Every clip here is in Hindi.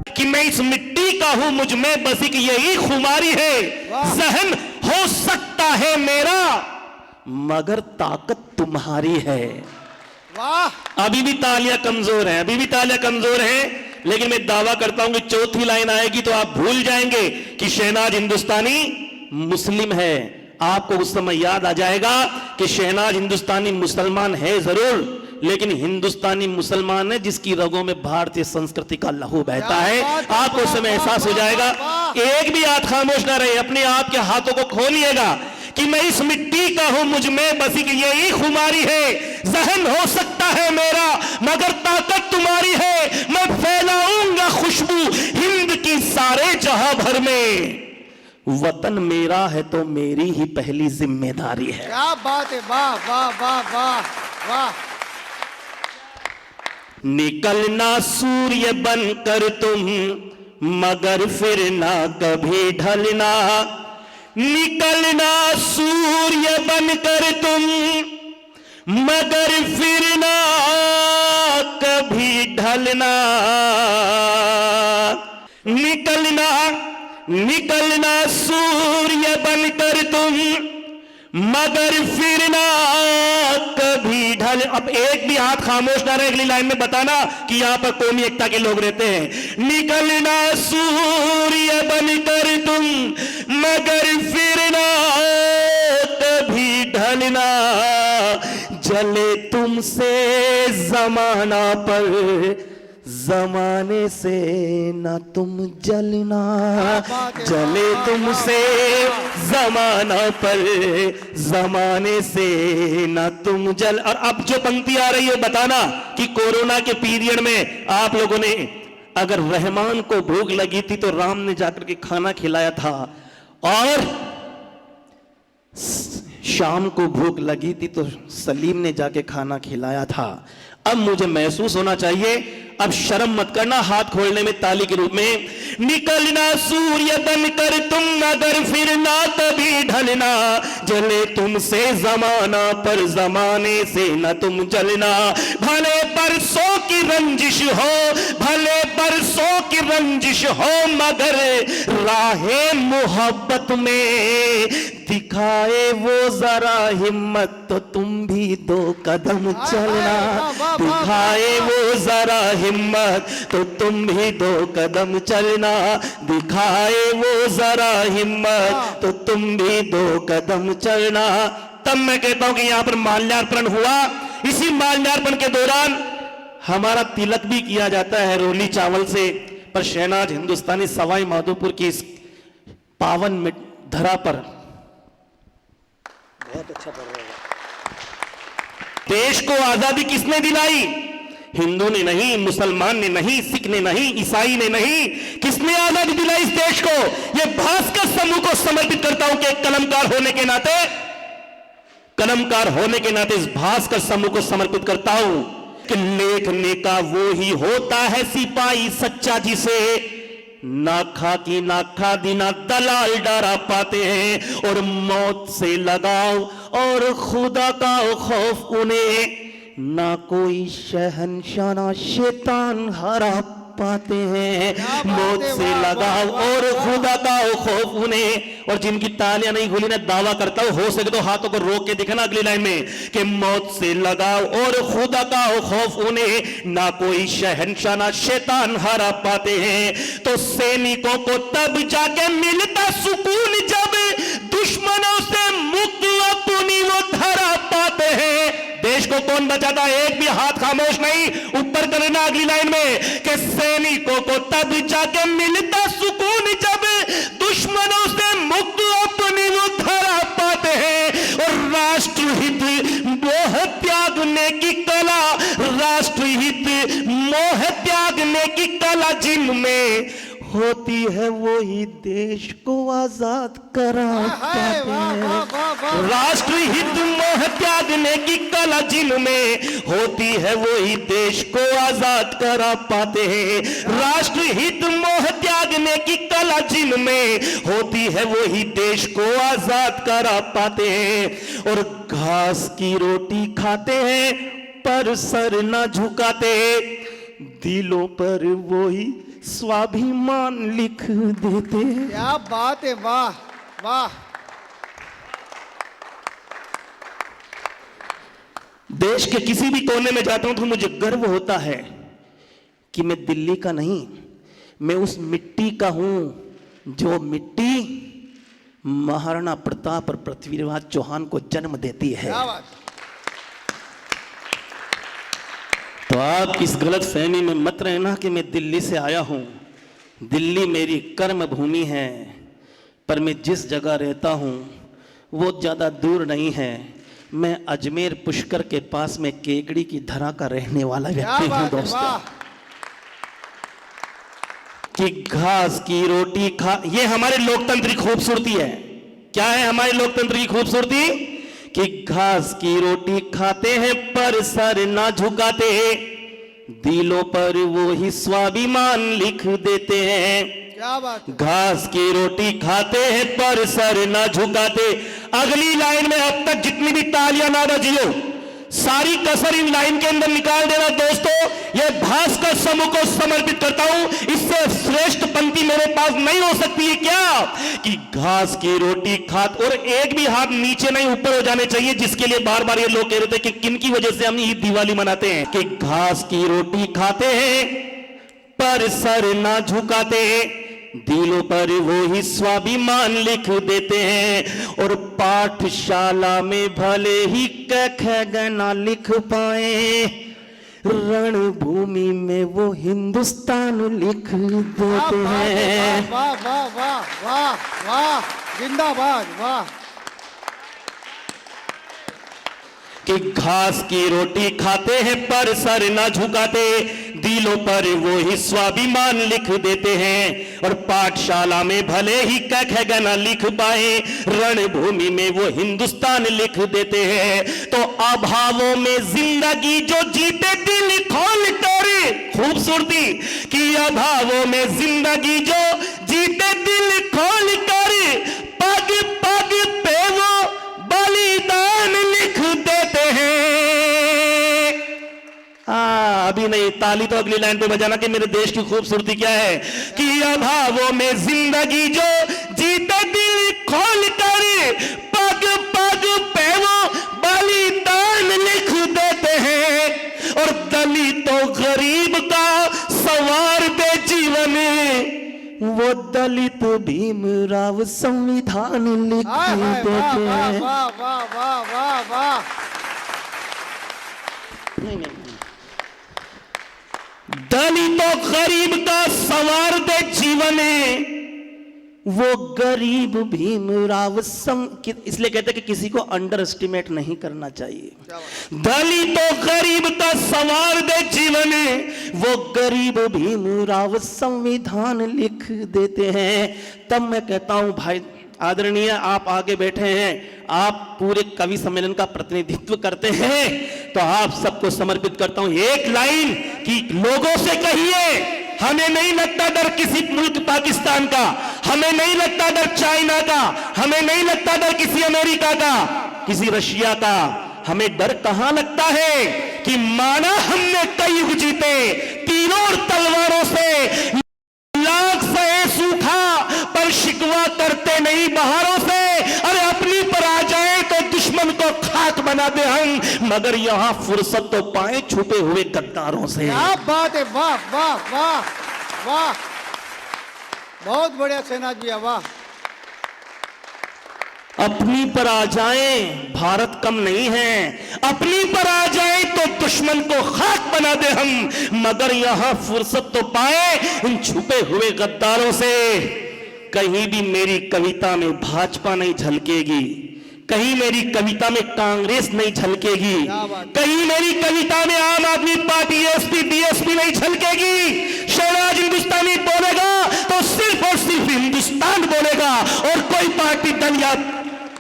कि मैं इस मिट्टी का हूं, मुझ में बस एक यही खुमारी है, जहन हो सकता है मेरा मगर ताकत तुम्हारी है। वाह, अभी भी तालियां कमजोर हैं, अभी भी तालियां कमजोर हैं, लेकिन मैं दावा करता हूं कि चौथी लाइन आएगी तो आप भूल जाएंगे कि शहनाज हिंदुस्तानी मुस्लिम है। आपको उस समय याद आ जाएगा कि शहनाज हिंदुस्तानी मुसलमान है जरूर, लेकिन हिंदुस्तानी मुसलमान है जिसकी रगों में भारतीय संस्कृति का लहू बहता है। आपको उस समय एहसास हो जाएगा। एक भी हाथ खामोश ना रहे, अपने आप के हाथों को खोलिएगा कि मैं इस मिट्टी का हूं, मुझ में बस यही खुमारी है, जहन हो सकता है मेरा मगर ताकत तुम्हारी है। मैं फैलाऊंगा खुशबू हिंद की सारे जहां भर में, वतन मेरा है तो मेरी ही पहली जिम्मेदारी है। क्या बात है, वाह वाह वाह वाह वाह। निकलना सूर्य बनकर तुम मगर फिर ना कभी ढलना, निकलना सूर्य बनकर तुम मगर फिर ना कभी ढलना, निकलना निकलना सूर्य बनकर तुम मगर फिर ना कभी ढल। अब एक भी हाथ खामोश ना रहे, अगली लाइन में बताना कि यहां पर कौमी एकता के लोग रहते हैं। निकलना सूर्य बनकर तुम मगर फिर ना कभी ढलना, जले तुमसे जमाना पर जमाने से ना तुम जलना, जले तुमसे जमाना पर जमाने से ना तुम जल। और अब जो पंक्ति आ रही है बताना कि कोरोना के पीरियड में आप लोगों ने अगर रहमान को भूख लगी थी तो राम ने जाकर के खाना खिलाया था, और शाम को भूख लगी थी तो सलीम ने जाके खाना खिलाया था। अब मुझे महसूस होना चाहिए, अब शर्म मत करना हाथ खोलने में ताली के रूप में। निकलना सूर्य बनकर तुम मगर फिर ना कभी ढलना, जले तुमसे जमाना पर जमाने से न तुम जलना। भले बरसों की रंजिश हो, भले बरसों की रंजिश हो मगर राहे मोहब्बत में दिखाए वो जरा हिम्मत तो तुम भी दो कदम चलना, दिखाए वो जरा हिम्मत तो तुम भी दो कदम चलना, दिखाए वो जरा हिम्मत तो तुम भी दो कदम चलना। तब मैं कहता हूं कि यहां पर माल्यार्पण हुआ। इसी माल्यार्पण के दौरान हमारा तिलक भी किया जाता है रोली चावल से, पर शहनाज हिंदुस्तानी सवाई माधोपुर की इस पावन धरा पर बहुत अच्छा पड़ रहा है। देश को आजादी किसने दिलाई? हिंदू ने नहीं, मुसलमान ने नहीं, सिख ने नहीं, ईसाई ने नहीं, किसने आजादी दिलाई इस देश को? ये भास्कर समूह को समर्पित करता हूं कि कलमकार होने के नाते, कलमकार होने के नाते इस भास्कर समूह को समर्पित करता हूं कि लेखने का वो ही होता है सिपाही सच्चा, जिसे ना खाकी ना खादी ना दलाल डरा पाते हैं, और मौत से लगाओ और खुदा का खौफ उन्हें ना कोई शहंशाह ना शैतान हरा पाते हैं। मौत से लगाओ और खुदा का खौफ उन्हें, और जिनकी तालियां नहीं खुली ना दावा करता हूं, हो सके तो हाथों को रोक के दिखाना अगली लाइन में कि मौत से लगाओ और खुदा का खौफ उन्हें ना कोई शहंशाह ना शैतान हरा पाते हैं। तो सैनिकों को तब जाके मिलता सुकून जब दुश्मनों से मुक्त अपनी वो धरा पाते हैं। देश को कौन बचाता? एक भी हाथ खामोश नहीं, ऊपर करना अगली लाइन में कि सैनिकों को तब जाके मिलता सुकून जब दुश्मनों से मुक्त अपनी वो धरा पाते हैं। और राष्ट्रहित मोह त्यागने की कला, राष्ट्रहित मोह त्यागने की कला जिनमें होती है वो ही देश को आजाद करा पाते हैं। राष्ट्रहित मोह त्यागने की कला जिनमें होती है वही देश को आजाद करा पाते हैं। राष्ट्र हित मोह त्यागने की कला जिनमें होती है वही देश को आजाद करा पाते हैं। और घास की रोटी खाते हैं पर सर न झुकाते, दिलों पर वही स्वाभिमान लिख देते। क्या बात है, वाह वाह। देश के किसी भी कोने में जाता हूं तो मुझे गर्व होता है कि मैं दिल्ली का नहीं, मैं उस मिट्टी का हूं जो मिट्टी महाराणा प्रताप और पृथ्वीराज चौहान को जन्म देती है। क्या बात। तो आप इस गलत फहमी में मत रहना कि मैं दिल्ली से आया हूं। दिल्ली मेरी कर्म भूमि है, पर मैं जिस जगह रहता हूं वो ज़्यादा दूर नहीं है। मैं अजमेर पुष्कर के पास में केकड़ी की धरा का रहने वाला व्यक्ति हूं दोस्तों। कि घास की रोटी खा, ये हमारे लोकतंत्र की खूबसूरती है। क्या है हमारे लोकतंत्र की खूबसूरती? कि घास की रोटी खाते हैं पर सर ना झुकाते, दिलों पर वो ही स्वाभिमान लिख देते हैं। क्या बात। घास की रोटी खाते हैं पर सर ना झुकाते। अगली लाइन में अब तक जितनी भी तालियां ना बजी हो, सारी कसर इन लाइन के अंदर निकाल देना दोस्तों। ये भास्कर समूह को समर्पित करता हूं। इससे श्रेष्ठ पंक्ति मेरे पास नहीं हो सकती है। क्या कि घास की रोटी खाते, और एक भी हाथ नीचे नहीं ऊपर हो जाने चाहिए, जिसके लिए बार बार ये लोग कह रहे थे कि किन की वजह से हम ये दिवाली मनाते हैं। कि घास की रोटी खाते हैं पर सर ना झुकाते, दिलों पर वो ही स्वाभिमान लिख देते हैं। और पाठशाला में भले ही क ख ग ना लिख पाए, रणभूमि में वो हिंदुस्तान लिख देते हैं। वाह वाह वाह वाह वाह, जिंदाबाद, वाह। कि घास की रोटी खाते हैं पर सर ना झुकाते, दिलों पर वो ही स्वाभिमान लिख देते हैं। और पाठशाला में भले ही क ख ग न लिख पाए, रणभूमि में वो हिंदुस्तान लिख देते हैं। तो अभावों में जिंदगी जो जीते दिल खोल कर, खूबसूरती कि अभावों में जिंदगी जो जीते दिल खोल कर, पग पग पे वो बलिदान लिख देते हैं। अभी नहीं, ताली तो अगली लाइन पे बजाना कि मेरे देश की खूबसूरती क्या है। कि अभावों में जिंदगी जो जीते दिल खोल कर, पग पग पे वो बलिदान लिख देते हैं। और दलितों गरीब का सवार दे जीवन, वो दलित भीमराव संविधान लिख देते हैं। वाह वाह वाह वाह वाह। दलितों गरीब का सवार दे जीवन, वो गरीब भीमराव इसलिए कहते हैं कि किसी को अंडर एस्टिमेट नहीं करना चाहिए। दलितों गरीब का सवार दे जीवन, वो गरीब भीमराव संविधान लिख देते हैं। तब मैं कहता हूं भाई आदरणीय, आप आगे बैठे हैं, आप पूरे कवि सम्मेलन का प्रतिनिधित्व करते हैं, तो आप सबको समर्पित करता हूं एक लाइन कि लोगों से कहिए, हमें नहीं लगता डर किसी मुल्क पाकिस्तान का, हमें नहीं लगता डर चाइना का, हमें नहीं लगता डर किसी अमेरिका का, किसी रशिया का। हमें डर कहां लगता है कि माना हमने कई युग जीते, तीनों तलवारों से लाख सहे सूखा, पर शिकवा करते नहीं बहारों से। अरे अपनी पर आ जाए तो दुश्मन को खाक बना दे हम, मगर यहां फुर्सत तो पाए छुपे हुए गद्दारों से। क्या बात है, वाह वाह वाह वाह, बहुत बढ़िया सेना जी, वाह। अपनी पर आ जाए, भारत कम नहीं है, अपनी पर आ जाए तो दुश्मन को खाक बना दे हम, मगर यहां फुर्सत तो पाए इन छुपे हुए गद्दारों से। कहीं भी मेरी कविता में भाजपा नहीं झलकेगी, कहीं मेरी कविता में कांग्रेस नहीं झलकेगी, कहीं मेरी कविता में आम आदमी पार्टी एसपी बीएसपी नहीं झलकेगी। शहनाज हिंदुस्तानी बोलेगा तो सिर्फ और सिर्फ हिंदुस्तान बोलेगा, और कोई पार्टी दल या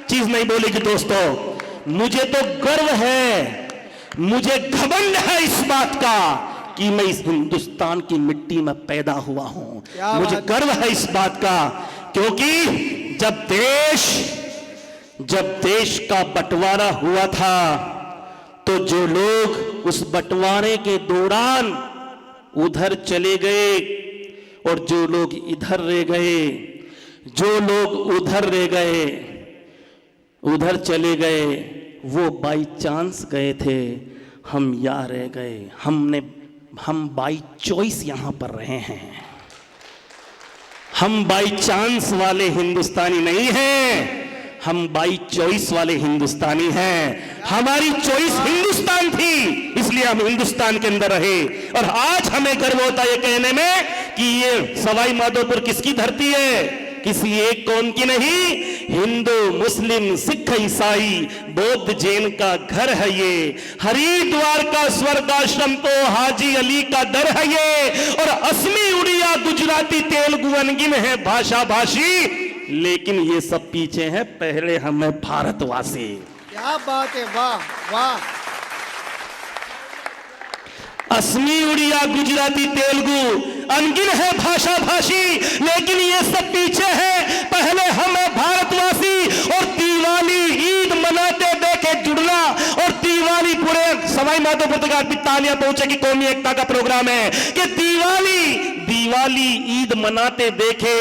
चीज नहीं बोलेगी। दोस्तों मुझे तो गर्व है, मुझे घमंड है इस बात का कि मैं इस हिंदुस्तान की मिट्टी में पैदा हुआ हूं। क्या मुझे बात। गर्व है इस बात का, क्योंकि जब देश का बंटवारा हुआ था तो जो लोग उस बंटवारे के दौरान उधर चले गए और जो लोग इधर रह गए, जो लोग उधर रह गए, उधर चले गए, वो बाई चांस गए थे, हम यहाँ रह गए। हम बाई चॉइस यहां पर रहे हैं। हम बाई चांस वाले हिंदुस्तानी नहीं हैं, हम बाई चॉइस वाले हिंदुस्तानी हैं। हमारी चॉइस हिंदुस्तान थी, इसलिए हम हिंदुस्तान के अंदर रहे। और आज हमें गर्व होता है ये कहने में कि ये सवाई माधोपुर किसकी धरती है, किसी एक कौम की नहीं। हिंदू, मुस्लिम, सिख, ईसाई, बौद्ध, जैन का घर है ये। हरिद्वार का स्वर्गाश्रम तो हाजी अली का दर है ये। और असमी, उड़िया, गुजराती, तेलुगु अनगिन है भाषा भाषी, लेकिन ये सब पीछे हैं, पहले हमें भारतवासी। क्या बात है, वाह वाह। असमी, उड़िया, गुजराती, तेलुगु अनगिन है भाषा भाषी, लेकिन ये सब पीछे है, पहले हमें भारतवासी। और दिवाली, ईद मनाते देखे जुड़ना, और दिवाली पूरे सवाई माधोपुर तक तालियां पहुंचे कि कौमी एकता का प्रोग्राम है कि दिवाली ईद मनाते देखे,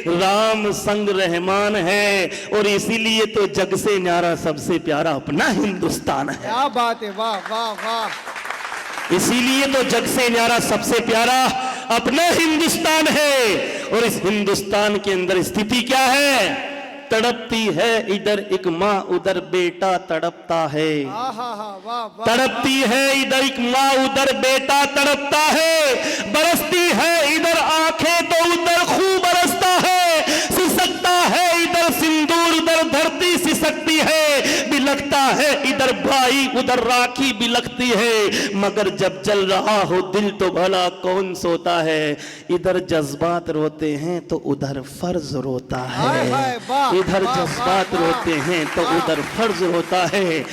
राम संग रहमान है। और इसीलिए तो जग से न्यारा सबसे प्यारा अपना हिंदुस्तान है। क्या बात है, वाह वाह वाह। इसीलिए तो जग से न्यारा सबसे प्यारा अपना हिंदुस्तान है। और इस हिंदुस्तान के अंदर स्थिति क्या है? तड़पती है इधर एक माँ, उधर बेटा तड़पता है। वाह वाह। तड़पती है इधर एक माँ, उधर बेटा तड़पता है। बरसती है इधर आंखें तो उधर खून बरसता है। सिसकता है इधर सिंदूर, उधर धरती सिसकती है। बिलखता है इधर भाई, उधर राखी बिलखती है। मगर जब जल रहा हो दिल तो भला कौन सोता है। इधर जज्बात रोते हैं तो उधर फर्ज रोता है। इधर जज्बात रोते हैं तो उधर फर्ज होता है।